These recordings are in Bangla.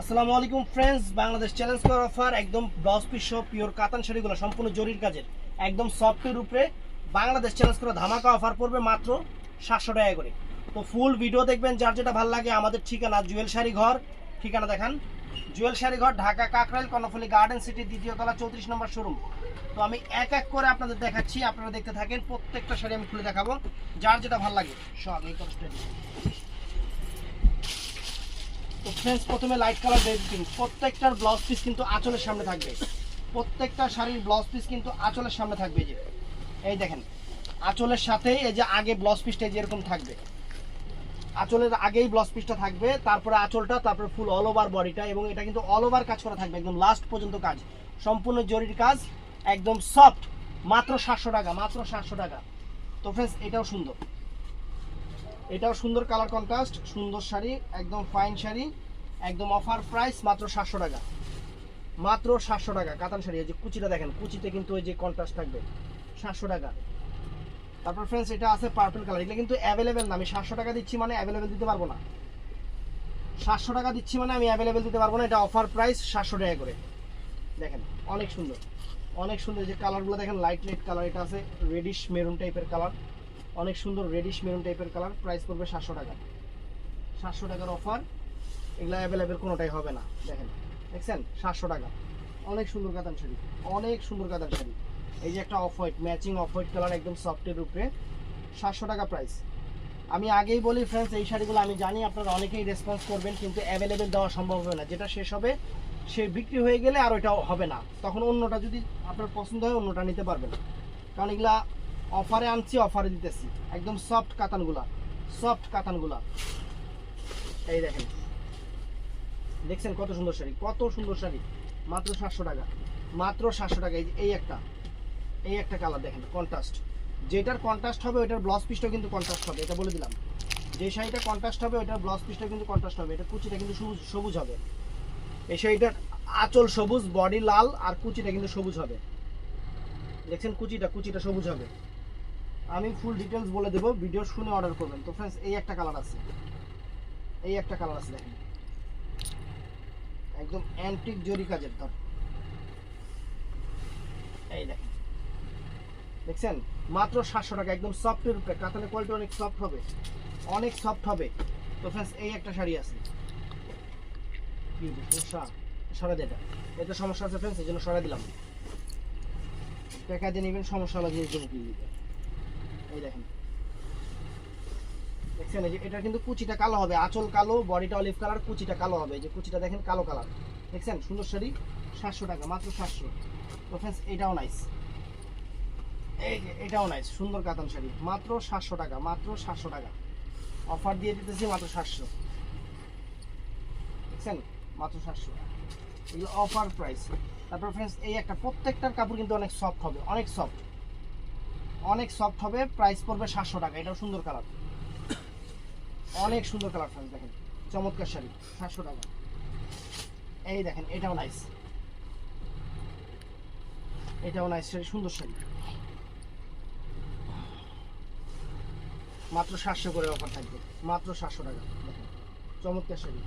আসসালামু আলাইকুম ফ্রেন্ডস, বাংলাদেশ চ্যালেঞ্জ করার অফার একদম ব্লাউজ পিস সহ পিওর কাতান শাড়িগুলো সম্পূর্ণ জরির কাজের একদম সফটের উপরে বাংলাদেশ চ্যালেঞ্জ করা ধামাকা অফার পড়বে মাত্র 700 টাকা করে। তো ফুল ভিডিও দেখবেন, যার যেটা ভালো লাগে। আমাদের ঠিকানা জুয়েল শাড়ি ঘর, ঠিকানা দেখান জুয়েল শাড়ি ঘর, ঢাকা কাকরাইল কর্ণফুলী গার্ডেন সিটি, দ্বিতীয় তলা, 34 নম্বর শোরুম। তো আমি এক এক করে আপনাদের দেখাচ্ছি, আপনারা দেখতে থাকেন। প্রত্যেকটা শাড়ি আমি খুলে দেখাবো, যার যেটা ভালো লাগে সব এই কষ্টে। তো ফ্রেন্ডস, প্রথমে লাইট কালার বেবি পিঙ্ক, প্রত্যেকটার ব্লাউজ পিস কিন্তু আঁচলের সামনে থাকবে। প্রত্যেকটা শাড়ির ব্লাউজ পিস কিন্তু আঁচলের সামনে থাকবে। যে এই দেখেন, আঁচলের সাথে এই যে আগে ব্লাউজ পিসটা যেরকম থাকবে, আঁচলের আগেই ব্লাউজ পিসটা থাকবে, তারপরে আঁচলটা, তারপরে ফুল অল ওভার বডিটা। এবং এটা কিন্তু অল ওভার কাজ করা থাকবে, একদম লাস্ট পর্যন্ত কাজ, সম্পূর্ণ জরির কাজ, একদম সফট। মাত্র 700 টাকা, মাত্র 700 টাকা। তো ফ্রেন্ডস, এটাও সুন্দর, এটাও সুন্দর কালার কন্ট্রাস্ট, সুন্দর শাড়ি, একদম ফাইন শাড়ি, একদম অফার প্রাইস মাত্র 700 টাকা, মাত্র 700 টাকা। কাতান শাড়ি, এই যে কুচিটা দেখেন, কুচিতে কিন্তু ওই যে কন্ট্রাস্ট থাকবে, 700 টাকা। তারপর ফ্রেন্ডস, এটা আছে পার্পল কালার, এটা কিন্তু অ্যাভেলেবেল না। আমি 700 টাকা দিচ্ছি মানে অ্যাভেলেবেল দিতে পারবো না। 700 টাকা দিচ্ছি মানে আমি অ্যাভেলেবেল দিতে পারবো না। এটা অফার প্রাইস 700 টাকা করে। দেখেন অনেক সুন্দর, অনেক সুন্দর। যে কালারগুলো দেখেন, লাইট লাইট কালার, এটা আছে রেডিশ মেরুন টাইপের কালার, অনেক সুন্দর রেডিশ মেরুন টাইপের কালার। প্রাইস পড়বে 700 টাকা, 700 টাকার অফার। এগুলো অ্যাভেলেবেল কোনোটাই হবে না। দেখেন, দেখছেন, 700 টাকা। অনেক সুন্দর কাতান শাড়ি, অনেক সুন্দর কাতান শাড়ি। এই যে একটা off white, matching off white colour, একদম সফটের উপরে, 700 টাকা প্রাইস। আমি আগেই বলি ফ্রেন্ডস, এই শাড়িগুলো আমি জানি আপনারা অনেকেই রেসপন্স করবেন, কিন্তু অ্যাভেলেবেল দেওয়া সম্ভব হবে না। যেটা শেষ হবে, সে বিক্রি হয়ে গেলে আর ওইটা হবে না। তখন অন্যটা যদি আপনার পছন্দ হয়, অন্যটা নিতে পারবেন। কারণ এগুলা অফারে আনছি, অফারে দিতেছি। একদম সফট কাতানগুলা, সফট কাতানগুলা। এই দেখেন, দেখছেন কত সুন্দর শাড়ি, কত সুন্দর শাড়ি। মাত্র 700 টাকা, মাত্র 700 টাকা। এই একটা কালার দেখেন, কন্ট্রাস্ট। যেটার কন্ট্রাস্ট হবে ওইটার ব্লাউজ পিসটাও কিন্তু কন্ট্রাস্ট হবে, এটা বলে দিলাম। যে শাড়িটা কন্ট্রাস্ট হবে ওইটার ব্লাউজ পিসটাও কিন্তু কন্ট্রাস্ট হবে। এটা কুচিটা কিন্তু সবুজ সবুজ হবে। এই শাড়িটার আঁচল সবুজ, বডি লাল, আর কুচিটা কিন্তু সবুজ হবে। দেখছেন, কুচিটা সবুজ হবে। আমি ফুল ডিটেলস বলে দেবো, ভিডিও শুনে অর্ডার করবেন। তো ফ্রেন্ডস, এই একটা কালার আছে, এই একটা কালার আছে দেখেন, একদম অ্যান্টিক জরি কাজের ধর। এই দেখেন, দেখছেন, মাত্র 700 টাকা, একদম সফটের উপরে। কাতানের কোয়ালিটি অনেক সফট হবে, অনেক সফট হবে। তো ফ্রেন্ডস, এই একটা শাড়ি আছে, কি সমস্যা, সরাই দেয়, এটা সমস্যা আছে ফ্রেন্ডস, এই জন্য সরাই দিলাম। টাকা দিয়ে নেবেন, সমস্যা হলো জিনিস জন্য কি দিতে। এই দেখেন, দেখছেন, এই যে এটা কিন্তু কুচিটা কালো হবে, আঁচল কালো, বডিটা অলিভ কালার, কুচিটা কালো হবে। এই যে কুচিটা দেখেন, কালো কালার। দেখছেন, সুন্দর শাড়ি, 700 টাকা, মাত্র 700। তো ফ্রেন্ডস, এটাও নাইস, এই যে এটাও নাইস, সুন্দর কাতান শাড়ি, মাত্র 700 টাকা, মাত্র 700 টাকা। অফার দিয়ে দিতেছি মাত্র 700। দেখছেন, মাত্র 700, এগুলো অফার প্রাইস। তারপর ফ্রেন্ডস, এই একটা, প্রত্যেকটার কাপড় কিন্তু অনেক সফট হবে, অনেক সফট, অনেক সফট হবে। প্রাইস পড়বে 700 টাকা। এটাও সুন্দর কালার, অনেক সুন্দর কালার ফ্রেন্ডস। দেখেন, চমৎকার শাড়ি, 700 টাকা। এই দেখেন, এটাও নাইস, এটাও নাইস শাড়ি, সুন্দর শাড়ি, মাত্র 700 করে অফার থাকবে, মাত্র 700 টাকা। দেখেন, চমৎকার শাড়ি।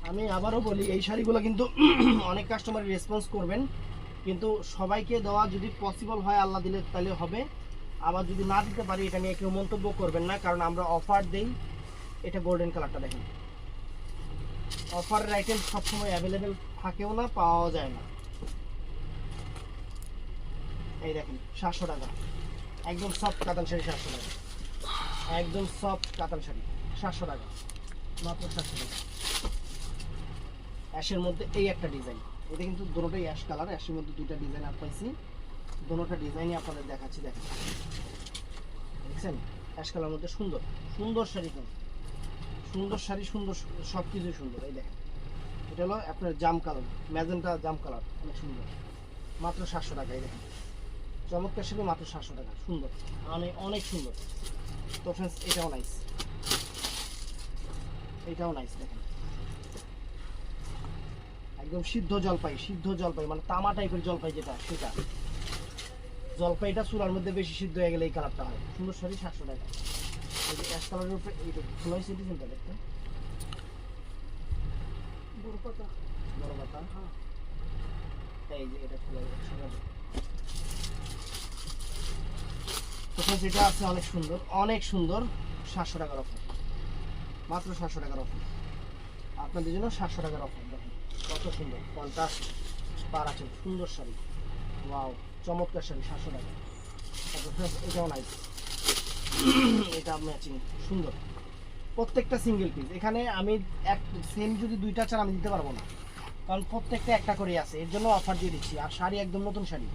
আমি আবারও বলি, এই শাড়িগুলো কিন্তু অনেক কাস্টমার রেসপন্স করবেন, কিন্তু সবাইকে দেওয়া যদি পসিবল হয়, আল্লাহ দিলে তাহলে হবে। আবার যদি না দিতে পারি, এটা নিয়ে কেউ মন্তব্য করবেন না, কারণ আমরা অফার দেই। এটা গোল্ডেন কালারটা দেখেন, অফারের আইটেম সবসময় অ্যাভেলেবেল থাকেও না, পাওয়াও যায় না। এই দেখেন, 700 টাকা, একদম সফট কাতান শাড়ি, 700 টাকা, একদম সফট কাতান শাড়ি, 700 টাকা, মাত্র 700 টাকা। অ্যাশের মধ্যে এই একটা ডিজাইন, এটা কিন্তু দুটোটাই অ্যাশ কালার, অ্যাশের মধ্যে দুইটা ডিজাইন আর পাইছি, দুটোটা ডিজাইনই আপনাদের দেখাচ্ছি। দেখেন, দেখছেন, অ্যাশ কালার মধ্যে সুন্দর সুন্দর শাড়ি, সুন্দর শাড়ি, সুন্দর, সব কিছুই সুন্দর। এই দেখেন, এটা হলো আপনার জাম কালার, ম্যাজেন্টা জাম কালার, অনেক সুন্দর, মাত্র 700 টাকা। এই দেখেন, চমৎকার শাড়ি, মাত্র 700 টাকা, সুন্দর, অনেক অনেক সুন্দর। তো ফ্রেন্ডস, এটাও নাইস, এটাও নাইস। দেখেন, একদম সিদ্ধ জলপাই, সিদ্ধ জলপাই মানে তামা টাইপের জলপাই, যেটা সেটা জলপাইটা চুলার মধ্যে বেশি সিদ্ধ হয়ে গেলে এই কালারটা হয়। সুন্দর শাড়ি, 700 টাকা। এই যে অ্যাশ কালারের উপরে এইটা খোলাই সিটি সিম্পল একটা বড় পাতা এই যে এটা খুলে যাবে। তখন যেটা আছে অনেক সুন্দর 700 টাকার অফার, মাত্র 700 টাকার অফার আপনাদের জন্য। 700 টাকার অফার দেখেন কত সুন্দর কন্ট্রাস্ট পার আছে, সুন্দর শাড়ি, ওয়াও চমৎকার শাড়ি 700 টাকা। এটাও নাইস, এটা ম্যাচিং সুন্দর, প্রত্যেকটা সিঙ্গেল পিস। এখানে আমি এক সেম যদি 2টা চান আমি দিতে পারবো না, কারণ প্রত্যেকটা একটা করে আছে, এর জন্য অফার দিয়ে দিচ্ছি। আর শাড়ি একদম নতুন শাড়ি,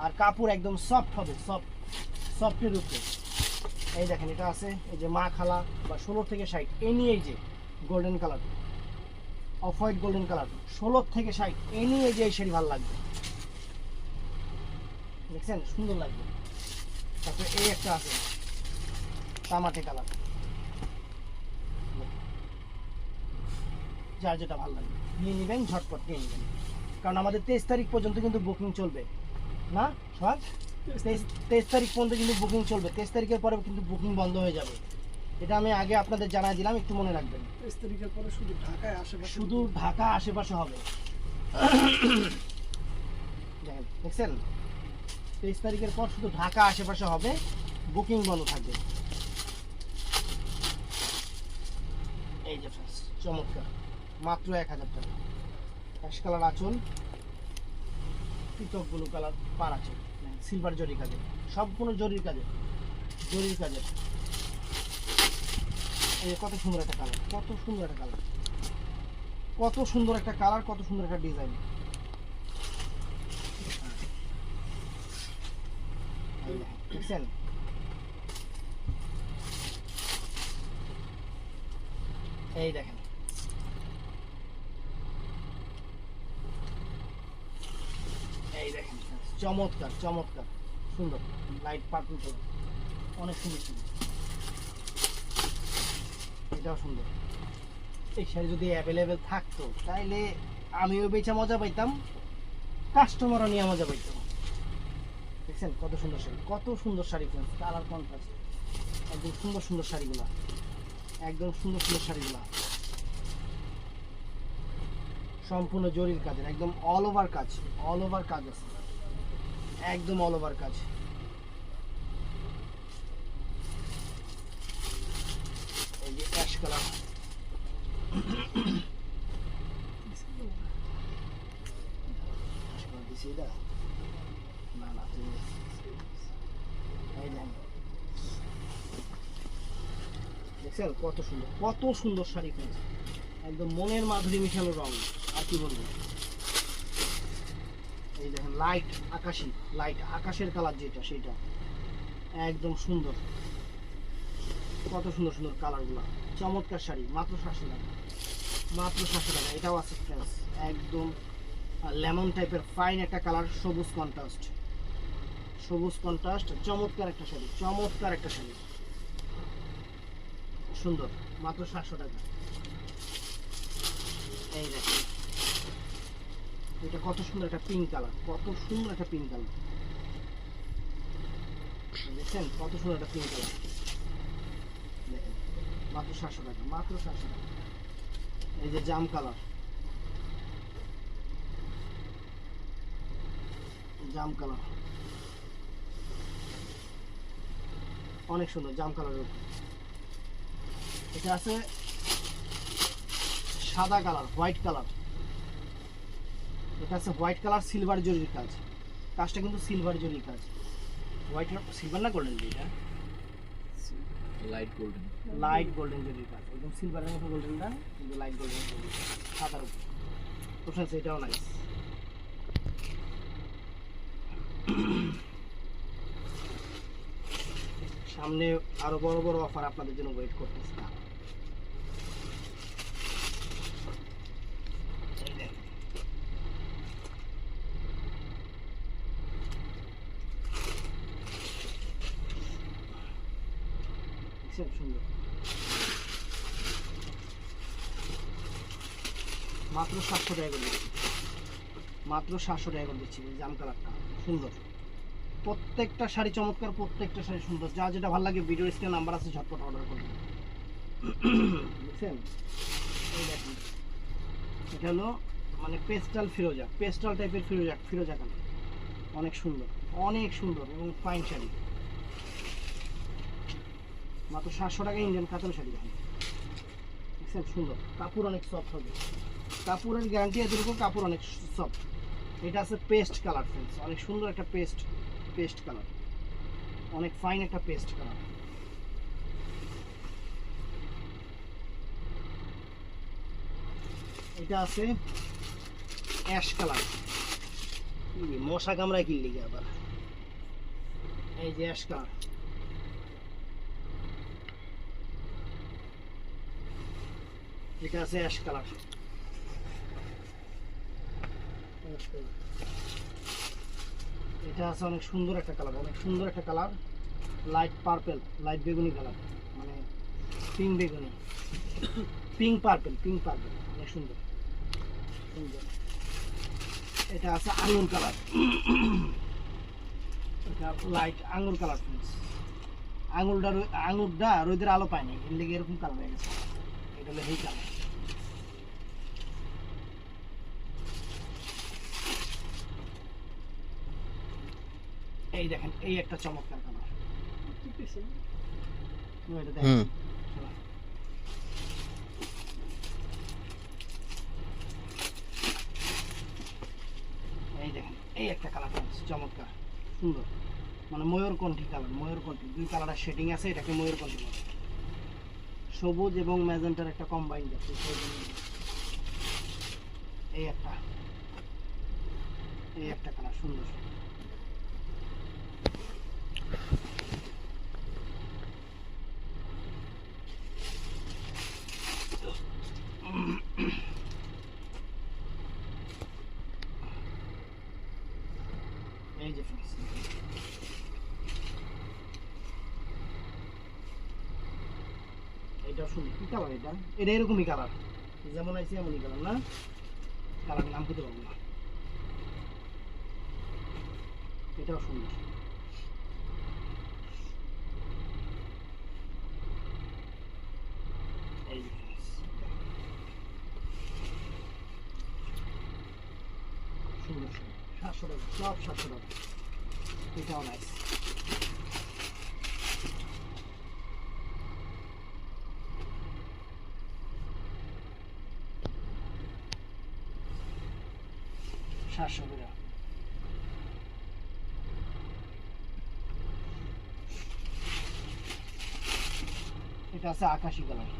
আর কাপড় একদম সফট হবে, সফটের উপরে। এই দেখেন এটা আছে এই যে মা খালা বা 16 থেকে 60, এই নিয়ে এই যে golden colour, off white golden colour 16 থেকে 60, এই নিয়ে এই যে এই শাড়ি ভালো লাগবে, দেখছেন সুন্দর লাগবে। তারপরে এই একটা আছে তামাটে কালার, যার যেটা ভালো লাগবে নিয়ে নেবেন, ঝটপট নিয়ে নেবেন, কারণ আমাদের 23 তারিখ পর্যন্ত কিন্তু বুকিং চলবে না সব, 23 তারিখ পর্যন্ত কিন্তু বুকিং চলবে। 23 তারিখের পরে কিন্তু বুকিং বন্ধ হয়ে যাবে, এটা আমি আগে আপনাদের জানাই দিলাম, একটু মনে রাখবেন। 23 তারিখের পরে শুধু ঢাকা আশেপাশে হবে। দেখছেন 23 তারিখের পর শুধু ঢাকা আশেপাশে হবে, বুকিং বন্ধ থাকবে। এই যে চমৎকার, মাত্র 1000 টাকা। অ্যাশ কালার আঁচল, পিকক ব্লু কালার পার আঁচল, সিলভার জরি কাজে, সম্পূর্ণ জরির কাজে। এই কত সুন্দর একটা কালার, কত সুন্দর একটা কালার, কত সুন্দর একটা কালার, কত সুন্দর একটা ডিজাইন। দেখছেন এই দেখেন চমৎকার সুন্দর লাইট পার্পল কালার, অনেক সুন্দর সুন্দর, এটাও সুন্দর। এই শাড়ি যদি অ্যাভেলেবেল থাকতো তাইলে আমিও বেচা মজা পাইতাম, কাস্টমারও নিয়ে মজা পাইতাম। দেখছেন কত সুন্দর শাড়ি, কত সুন্দর শাড়ি, কালার কন্ট্রাস্ট, একদম সুন্দর শাড়িগুলা, একদম সুন্দর শাড়িগুলা সম্পূর্ণ জরির কাজের, একদম অল ওভার কাজ আছে, একদম অল ওভার কাজ। এই যে অ্যাশ কালার, দেখছেন কত সুন্দর শাড়ি, একদম মনের মাধুরী মিশানো রং, আর কি বলবো। এই দেখেন লাইট আকাশের কালার যেটা সেটা একদম সুন্দর, কত সুন্দর কালারগুলো, চমৎকার শাড়ি, মাত্র 700 টাকা, এটাও আছে ফ্রেন্ডস, একদম লেমন টাইপের ফাইন একটা কালার, সবুজ কন্ট্রাস্ট, চমৎকার একটা শাড়ি, সুন্দর, মাত্র 700 টাকা। এই দেখেন এটা কত সুন্দর একটা পিঙ্ক কালার, দেখছেন কত সুন্দর একটা পিঙ্ক কালার, দেখেন মাত্র 700 টাকা। এই যে জাম কালার, অনেক সুন্দর জাম কালারের উপর। এটা আছে সাদা কালার, হোয়াইট কালার, এটা আছে হোয়াইট কালার, সিলভার জরির কাজ, কাজটা কিন্তু সিলভার জরির কাজ, হোয়াইট সিলভার না গোল্ডেন, এটা লাইট গোল্ডেন জরির কাজ, একদম সিলভারের মতো গোল্ডেন না, কিন্তু লাইট গোল্ডেন জরি সাদার উপর। তো ফ্রেন্ডস এটাও নাইস। সামনে আরো বড় অফার আপনাদের জন্য ওয়েট করতেছে। সুন্দর, মাত্র 700 টাকা করে দিচ্ছি, জাম কালারটা সুন্দর, প্রত্যেকটা শাড়ি চমৎকার, প্রত্যেকটা শাড়ি সুন্দর, যা যেটা ভালো লাগে ভিডিওর স্ক্রিনে নাম্বার আছে, ঝটপট অর্ডার করবেন। বুঝছেন এই দেখুন এটা হলো মানে পেস্টাল ফিরোজা, পেস্টাল টাইপের ফিরোজা, ফিরোজা কালার, অনেক সুন্দর, অনেক সুন্দর এবং ফাইন শাড়ি। মাত্র 700 টাকা ইন্ডিয়ান কাতান শাড়ি দেখেন, দেখছেন সুন্দর, কাপড় অনেক সফট হবে, কাপড়ের গ্যারান্টি এতটুকু, কাপড় অনেক সফট। এটা আছে পেস্ট কালার ফ্রেন্ডস, অনেক সুন্দর একটা পেস্ট কালার, অনেক ফাইন একটা পেস্ট কালার। এটা আছে অ্যাশ কালার, মশা কামড়ায় কিনলি আবার, এই যে অ্যাশ কালার। এটা আছে অ্যাশ কালার, এটা আছে অনেক সুন্দর একটা কালার, অনেক সুন্দর একটা কালার, লাইট পার্পল, লাইট বেগুনি কালার, মানে পিঙ্ক বেগুনি, পিঙ্ক পার্পল, অনেক সুন্দর সুন্দর। এটা আছে আঙুর কালার, এটা লাইট আঙুর কালার ফ্রেন্ডস, আঙুরটা রোদের আলো পায় না, এর লেগে এরকম কালার হয়ে গেছে। এটা হলো এই কালার। এই দেখেন, এই একটা চমৎকার কালার, এই দেখেন, এই একটা কালার চমৎকার সুন্দর, মানে ময়ূরকণ্ঠী কালার, ময়ূরকণ্ঠী, দুই কালারের শেডিং আছে, এটাকে ময়ূরকণ্ঠী বলে। সবুজ এবং ম্যাজেন্টার একটা কম্বাইন্ড আছে, এই একটা কালার সুন্দর। এই যে এটা সুন্দর, কি কালার এটা? এটা এরকমই কালার, যেমন আছে এমনই কালার না, কালার নাম করতে পারবো না। এটাও সুন্দর, এই যে সুন্দর, 700 টাকা, সব 700 টাকা। এটাও নাইস। এটা আছে আকাশি কালার,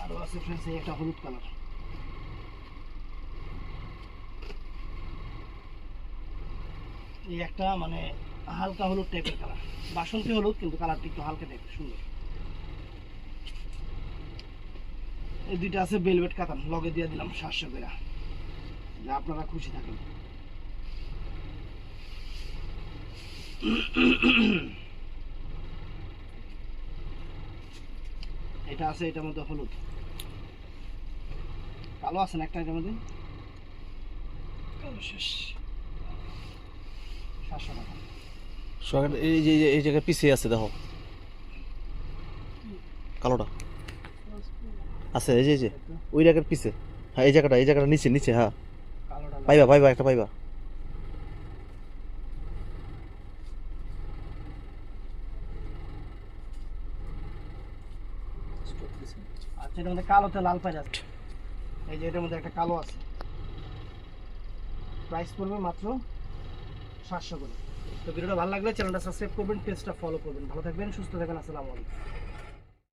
আরো আছে ফ্রেন্ডস এই একটা হলুদ কালার, এই একটা মানে হালকা হলুদ টাইপের কালার, বাসন্তী হলুদ কিন্তু কালারটা একটু হালকা টাইপের সুন্দর। এই দুইটা আছে ভেলভেট কাতান, লগে দিয়ে দিলাম 700 করে, যা আপনারা খুশি থাকেন। এটা আছে এটার মধ্যে হলুদ, কালো আছে না একটা, এটার মধ্যে কালো শেষ, 700 টাকা। এই যে এই জায়গায় পিছিয়ে আছে দেখো, কালোটা আছে, এই যে ওই জায়গার পিছে, হ্যাঁ এই জায়গাটা নিচে নিচে, হ্যাঁ পাইবা একটা পাইবা। আচ্ছা, এটার মধ্যে কালোতে লাল পাই যাচ্ছে, এই যে এটার মধ্যে একটা কালো আছে, প্রাইস পড়বে মাত্র 700 করে। তো ভিডিওটা ভালো লাগলে চ্যানেলটা সাবস্ক্রাইব করবেন, পেজটা ফলো করবেন। ভালো থাকবেন, সুস্থ থাকবেন, আসসালামু আলাইকুম।